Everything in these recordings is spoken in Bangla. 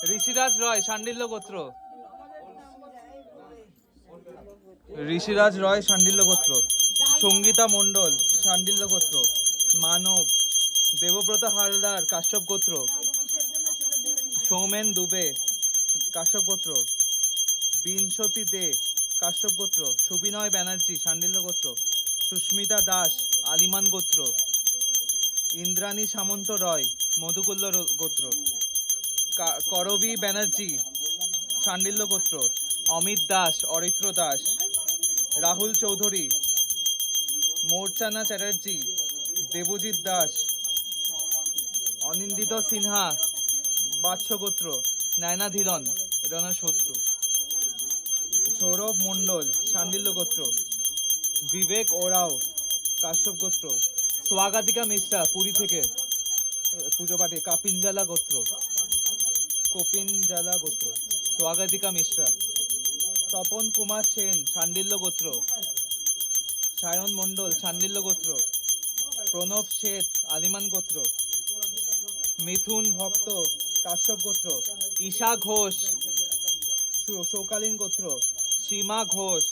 ঋষিরাজ রয় শাণ্ডিল্য গোত্র। ঋষিরাজ রয় শাণ্ডিল্য গোত্র। সঙ্গীতা মণ্ডল শাণ্ডিল্য গোত্র। মানব দেবব্রত হালদার কাশ্যপ গোত্র। সৌমেন দুবে কাশ্যপ গোত্র। বিংশতি দে কাশ্যপ গোত্র। সুবিনয় ব্যানার্জি শাণ্ডিল্য গোত্র। সুস্মিতা দাস আলিমান গোত্র। ইন্দ্রাণী সামন্ত রয় মধুকুল্ল গোত্র। করবী ব্যানার্জি শাণ্ডিল্য গোত্র। অমিত দাস অরিত্র দাস। রাহুল চৌধুরী মোর্চানা চ্যাটার্জি দেবজিৎ দাস। অনিন্দিত সিনহা বাৎস গোত্র। নয়না ধীরন রণা শত্রু। সৌরভ মণ্ডল শাণ্ডিল্য গোত্র। বিবেক ওরাও কাশ্যপ গোত্র। স্বাগতিকা মিশ্রা পুরী থেকে পুজো পাঠে কাপিনজালা গোত্র। কপিনজালা গোত্র। স্বাগতিকা মিশ্রা। তপন কুমার সেন শাণ্ডিল্য গোত্র। সায়ন মণ্ডল শাণ্ডিল্য গোত্র। প্রণব শেঠ আলিমান গোত্র। মিথুন ভক্ত কাশ্যপ গোত্র। ঈশা ঘোষ শৌকালীন গোত্র। সীমা ঘোষ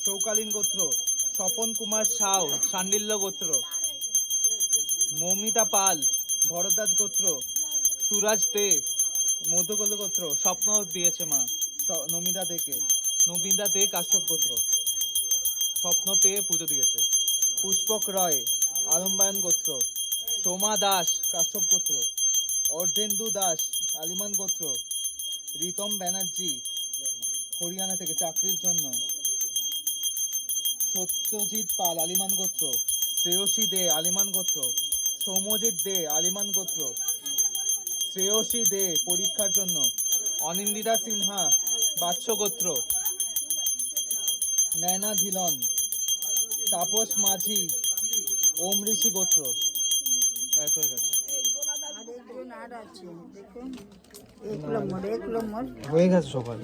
শৌকালীন গোত্র। স্বপন কুমার সাউ শাণ্ডিল্য গোত্র। মৌমিতা পাল ভরদ্বাজ গোত্র। সুরাজ দে মধ্যকল্ল গোত্র। স্বপ্ন দিয়েছে মা নমিতা দে কাশ্যপ গোত্র। স্বপ্ন পেয়ে পুজো দিয়েছে। পুষ্পক রয় আলম্বায়ন গোত্র। সোমা দাস কাশ্যপ গোত্র। অর্ধেন্দু দাস আলিমান গোত্র। রিতম ব্যানার্জি হরিয়ানা থেকে চাকরির জন্য। সত্যজিৎ পাল আলিমান গোত্র। শ্রেয়সী দে আলিমান গোত্র। সৌম্যজিৎ দে আলিমান গোত্র। শ্রেয়সী দে পরীক্ষার জন্য। অনিন্দিতা সিনহা বাৎস গোত্র। নয়না ধিলন। তাপস মাঝি ওম ঋষি গোত্র। হয়ে গেছে সকালে।